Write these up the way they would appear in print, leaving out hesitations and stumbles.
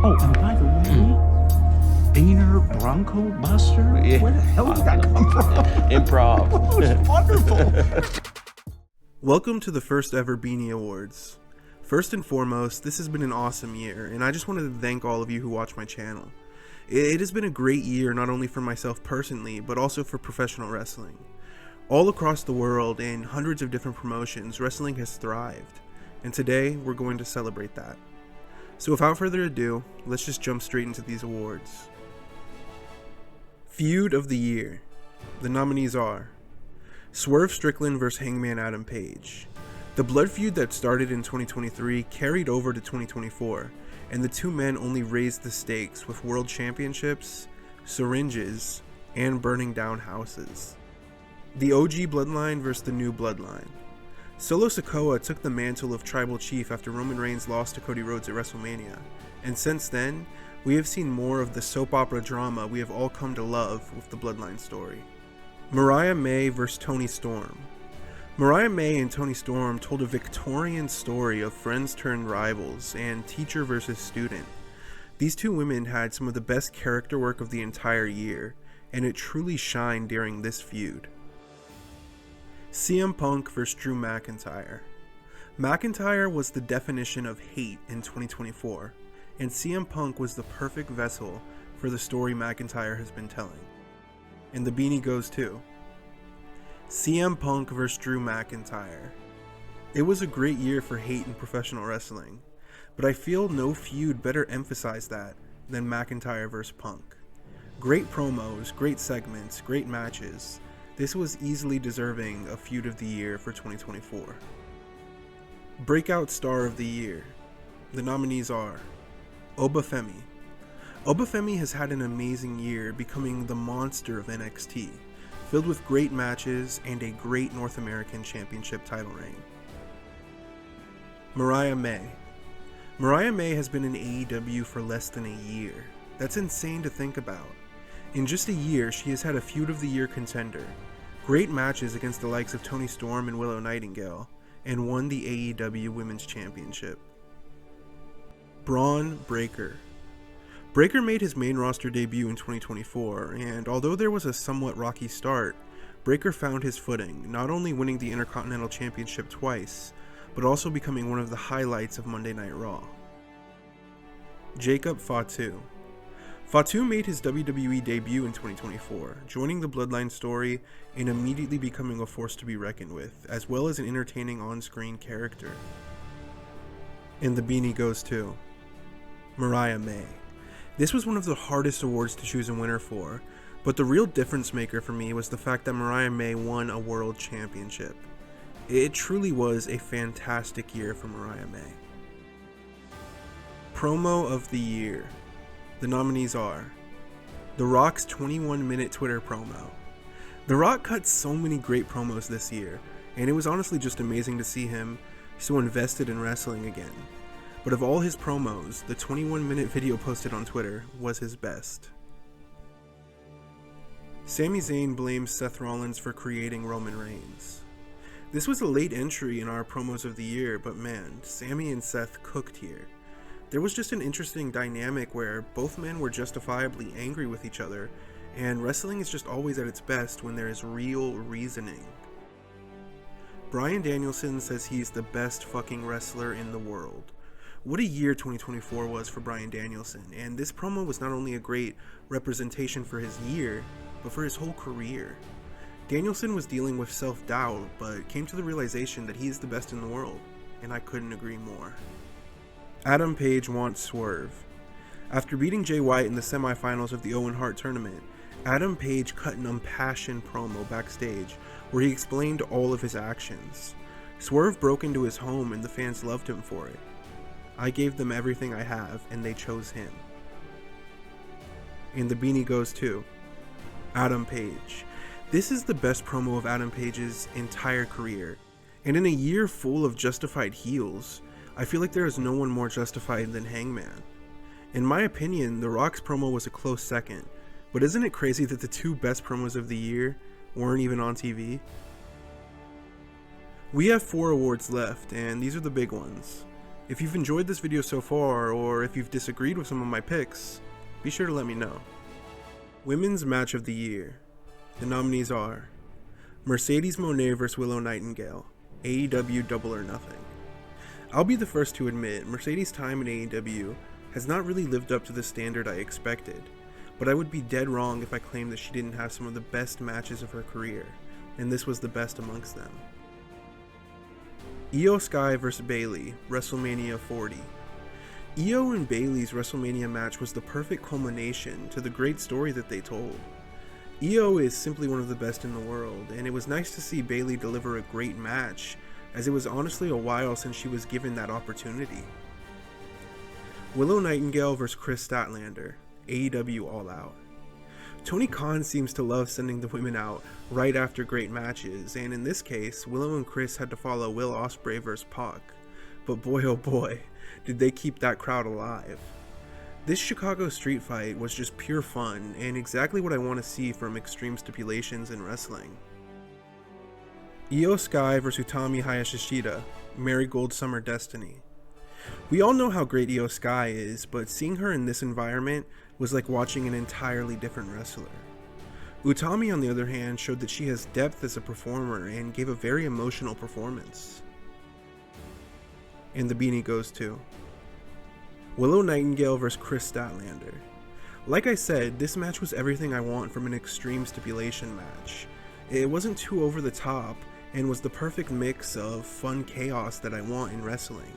Oh, and by the way, Boehner Bronco Buster? Yeah. Where the hell did that come from? Improv. Oh, it's wonderful. Welcome to the first ever Beanie Awards. First and foremost, this has been an awesome year, and I just wanted to thank all of you who watch my channel. It has been a great year not only for myself personally, but also for professional wrestling. All across the world, in hundreds of different promotions, wrestling has thrived, and today we're going to celebrate that. So without further ado, let's just jump straight into these awards. Feud of the Year. The nominees are Swerve Strickland vs. Hangman Adam Page. The blood feud that started in 2023 carried over to 2024, and the two men only raised the stakes with world championships, syringes, and burning down houses. The OG Bloodline vs. the New Bloodline. Solo Sikoa took the mantle of Tribal Chief after Roman Reigns lost to Cody Rhodes at WrestleMania, and since then, we have seen more of the soap opera drama we have all come to love with the Bloodline story. Mariah May vs. Toni Storm. Mariah May and Toni Storm told a Victorian story of friends turned rivals and teacher versus student. These two women had some of the best character work of the entire year, and it truly shined during this feud. CM Punk vs. Drew McIntyre. McIntyre was the definition of hate in 2024, and CM Punk was the perfect vessel for the story McIntyre has been telling. And the beanie goes to CM Punk vs. Drew McIntyre. It was a great year for hate in professional wrestling, but I feel no feud better emphasized that than McIntyre vs. Punk. Great promos, great segments, great matches. This was easily deserving of Feud of the Year for 2024. Breakout Star of the Year. The nominees are Obafemi. Obafemi has had an amazing year, becoming the monster of NXT, filled with great matches and a great North American Championship title reign. Mariah May. Mariah May has been in AEW for less than a year. That's insane to think about. In just a year, she has had a Feud of the Year contender, great matches against the likes of Toni Storm and Willow Nightingale, and won the AEW Women's Championship. Braun Breaker. Breaker made his main roster debut in 2024, and although there was a somewhat rocky start, Breaker found his footing, not only winning the Intercontinental Championship twice, but also becoming one of the highlights of Monday Night Raw. Jacob Fatu. Fatu made his WWE debut in 2024, joining the Bloodline story and immediately becoming a force to be reckoned with, as well as an entertaining on-screen character. And the beanie goes to Mariah May. This was one of the hardest awards to choose a winner for, but the real difference maker for me was the fact that Mariah May won a world championship. It truly was a fantastic year for Mariah May. Promo of the Year. The nominees are The Rock's 21-minute Twitter promo. The Rock cut so many great promos this year, and it was honestly just amazing to see him so invested in wrestling again. But of all his promos, the 21-minute video posted on Twitter was his best. Sami Zayn blames Seth Rollins for creating Roman Reigns. This was a late entry in our promos of the year, but man, Sami and Seth cooked here. There was just an interesting dynamic where both men were justifiably angry with each other, and wrestling is just always at its best when there is real reasoning. Bryan Danielson says he's the best fucking wrestler in the world. What a year 2024 was for Bryan Danielson, and this promo was not only a great representation for his year, but for his whole career. Danielson was dealing with self-doubt, but came to the realization that he is the best in the world, and I couldn't agree more. Adam Page wants Swerve. After beating Jay White in the semifinals of the Owen Hart tournament, Adam Page cut an impassioned promo backstage where he explained all of his actions. Swerve broke into his home and the fans loved him for it. I gave them everything I have and they chose him. And the beanie goes to Adam Page. This is the best promo of Adam Page's entire career, and in a year full of justified heels, I feel like there is no one more justified than Hangman. In my opinion, The Rock's promo was a close second, but isn't it crazy that the two best promos of the year weren't even on TV? We have 4 awards left, and these are the big ones. If you've enjoyed this video so far, or if you've disagreed with some of my picks, be sure to let me know. Women's Match of the Year. The nominees are Mercedes Moné vs. Willow Nightingale, AEW Double or Nothing. I'll be the first to admit, Mercedes' time in AEW has not really lived up to the standard I expected, but I would be dead wrong if I claimed that she didn't have some of the best matches of her career, and this was the best amongst them. Io Sky vs. Bayley, WrestleMania 40. Io and Bayley's WrestleMania match was the perfect culmination to the great story that they told. Io is simply one of the best in the world, and it was nice to see Bayley deliver a great match, as it was honestly a while since she was given that opportunity. Willow Nightingale vs. Chris Statlander, AEW All Out. Tony Khan seems to love sending the women out right after great matches, and in this case, Willow and Chris had to follow Will Ospreay vs. Pac. But boy oh boy, did they keep that crowd alive. This Chicago street fight was just pure fun, and exactly what I want to see from extreme stipulations in wrestling. Io Sky vs. Utami Hayashishita, Marigold Summer Destiny. We all know how great Io Sky is, but seeing her in this environment was like watching an entirely different wrestler. Utami, on the other hand, showed that she has depth as a performer and gave a very emotional performance. And the beanie goes to Willow Nightingale vs. Chris Statlander. Like I said, this match was everything I want from an extreme stipulation match. It wasn't too over the top, and was the perfect mix of fun chaos that I want in wrestling.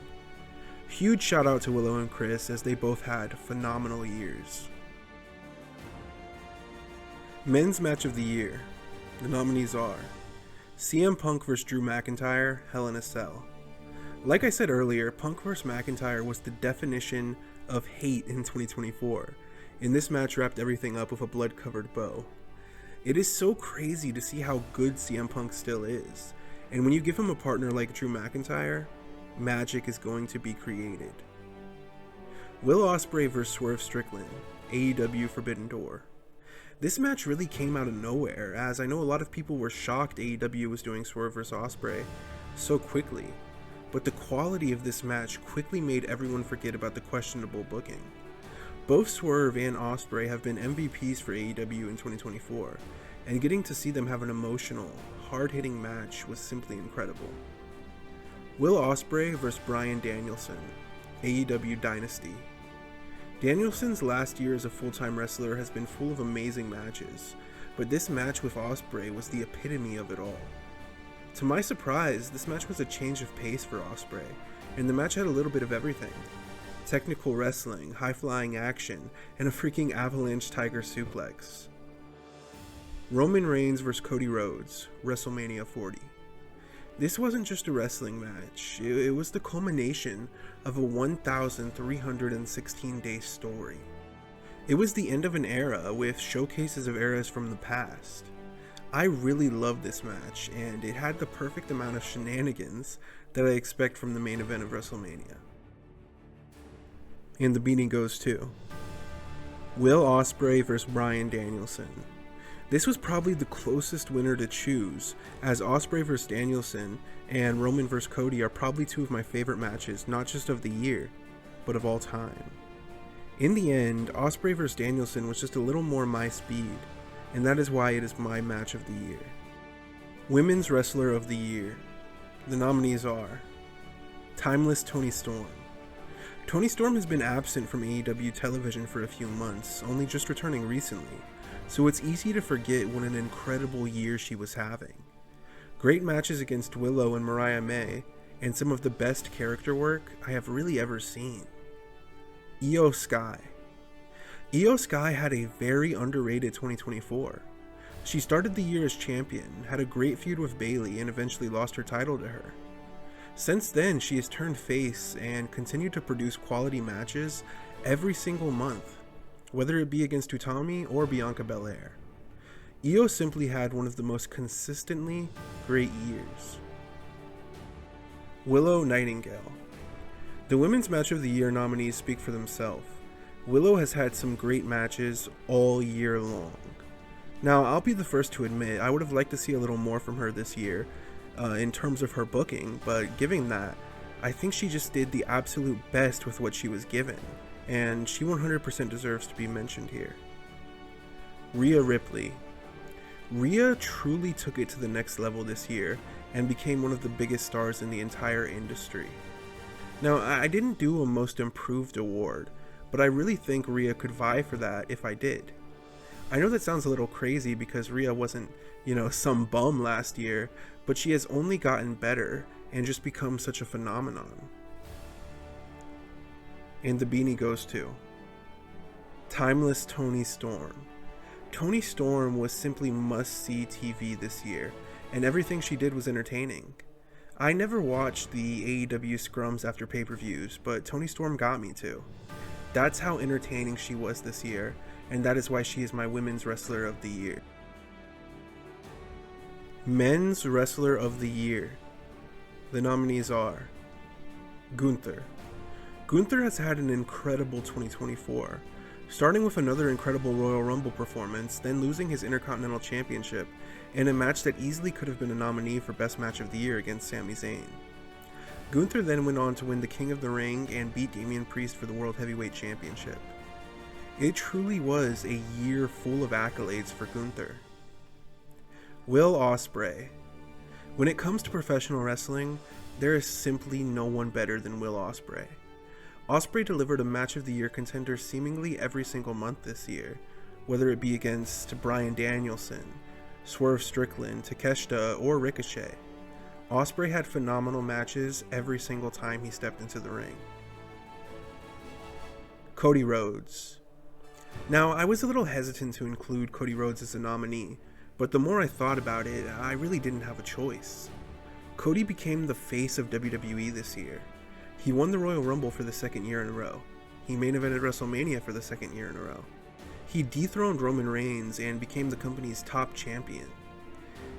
Huge shout out to Willow and Chris, as they both had phenomenal years. Men's Match of the Year. The nominees are CM Punk vs. Drew McIntyre, Hell in a Cell. Like I said earlier, Punk vs. McIntyre was the definition of hate in 2024, and this match wrapped everything up with a blood-covered bow. It is so crazy to see how good CM Punk still is, and when you give him a partner like Drew McIntyre, magic is going to be created. Will Ospreay vs. Swerve Strickland, AEW Forbidden Door. This match really came out of nowhere, as I know a lot of people were shocked AEW was doing Swerve vs. Ospreay so quickly, but the quality of this match quickly made everyone forget about the questionable booking. Both Swerve and Ospreay have been MVPs for AEW in 2024, and getting to see them have an emotional, hard-hitting match was simply incredible. Will Ospreay vs. Bryan Danielson, AEW Dynasty. Danielson's last year as a full-time wrestler has been full of amazing matches, but this match with Ospreay was the epitome of it all. To my surprise, this match was a change of pace for Ospreay, and the match had a little bit of everything. Technical wrestling, high-flying action, and a freaking avalanche tiger suplex. Roman Reigns vs. Cody Rhodes, WrestleMania 40. This wasn't just a wrestling match, it was the culmination of a 1,316-day story. It was the end of an era with showcases of eras from the past. I really loved this match, and it had the perfect amount of shenanigans that I expect from the main event of WrestleMania. And the beanie goes to Will Ospreay vs. Bryan Danielson. This was probably the closest winner to choose, as Ospreay vs. Danielson and Roman vs. Cody are probably two of my favorite matches, not just of the year, but of all time. In the end, Ospreay vs. Danielson was just a little more my speed, and that is why it is my match of the year. Women's Wrestler of the Year. The nominees are Timeless Toni Storm. Toni Storm has been absent from AEW television for a few months, only just returning recently, so it's easy to forget what an incredible year she was having. Great matches against Willow and Mariah May, and some of the best character work I have really ever seen. Io Sky. Io Sky had a very underrated 2024. She started the year as champion, had a great feud with Bayley, and eventually lost her title to her. Since then, she has turned face and continued to produce quality matches every single month, whether it be against Utami or Bianca Belair. Io simply had one of the most consistently great years. Willow Nightingale. The Women's Match of the Year nominees speak for themselves. Willow has had some great matches all year long. Now, I'll be the first to admit I would have liked to see a little more from her this year in terms of her booking, but given that, I think she just did the absolute best with what she was given, and she 100% deserves to be mentioned here. Rhea Ripley. Rhea truly took it to the next level this year and became one of the biggest stars in the entire industry. Now, I didn't do a Most Improved award, but I really think Rhea could vie for that if I did. I know that sounds a little crazy because Rhea wasn't, some bum last year, but she has only gotten better and just become such a phenomenon. And the beanie goes to Timeless Toni Storm. Toni Storm was simply must-see TV this year, and everything she did was entertaining. I never watched the AEW scrums after pay-per-views, but Toni Storm got me to. That's how entertaining she was this year, and that is why she is my Women's Wrestler of the Year. Men's Wrestler of the Year. The nominees are Gunther. Gunther has had an incredible 2024, starting with another incredible Royal Rumble performance, then losing his Intercontinental Championship in a match that easily could have been a nominee for Best Match of the Year against Sami Zayn. Gunther then went on to win the King of the Ring and beat Damian Priest for the World Heavyweight Championship. It truly was a year full of accolades for Gunther. Will Ospreay. When it comes to professional wrestling, there is simply no one better than Will Ospreay. Ospreay delivered a Match of the Year contender seemingly every single month this year, whether it be against Bryan Danielson, Swerve Strickland, Takeshita, or Ricochet. Ospreay had phenomenal matches every single time he stepped into the ring. Cody Rhodes. Now, I was a little hesitant to include Cody Rhodes as a nominee, but the more I thought about it, I really didn't have a choice. Cody became the face of WWE this year. He won the Royal Rumble for the second year in a row. He main evented WrestleMania for the second year in a row. He dethroned Roman Reigns and became the company's top champion.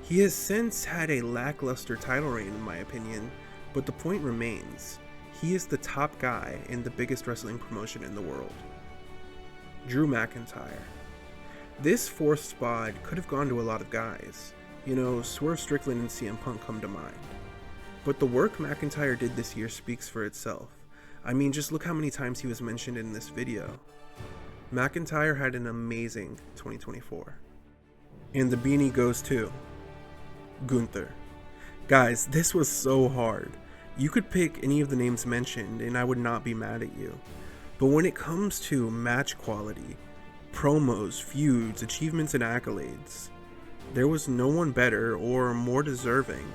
He has since had a lackluster title reign in my opinion, but the point remains. He is the top guy in the biggest wrestling promotion in the world. Drew McIntyre. This fourth spot could have gone to a lot of guys. Swerve Strickland and CM Punk come to mind. But the work McIntyre did this year speaks for itself. I mean, just look how many times he was mentioned in this video. McIntyre had an amazing 2024. And the beanie goes to Gunther. Guys, this was so hard. You could pick any of the names mentioned and I would not be mad at you. But when it comes to match quality, promos, feuds, achievements, and accolades, there was no one better or more deserving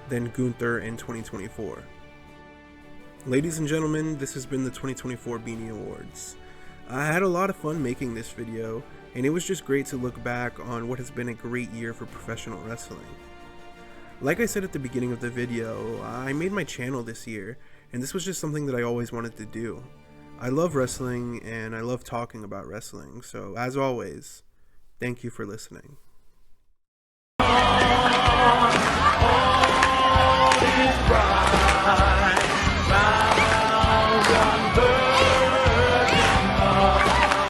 than Gunther in 2024. Ladies and gentlemen, this has been the 2024 Beanie Awards. I had a lot of fun making this video, and it was just great to look back on what has been a great year for professional wrestling. Like I said at the beginning of the video, I made my channel this year, and this was just something that I always wanted to do. I love wrestling, and I love talking about wrestling, so as always, thank you for listening.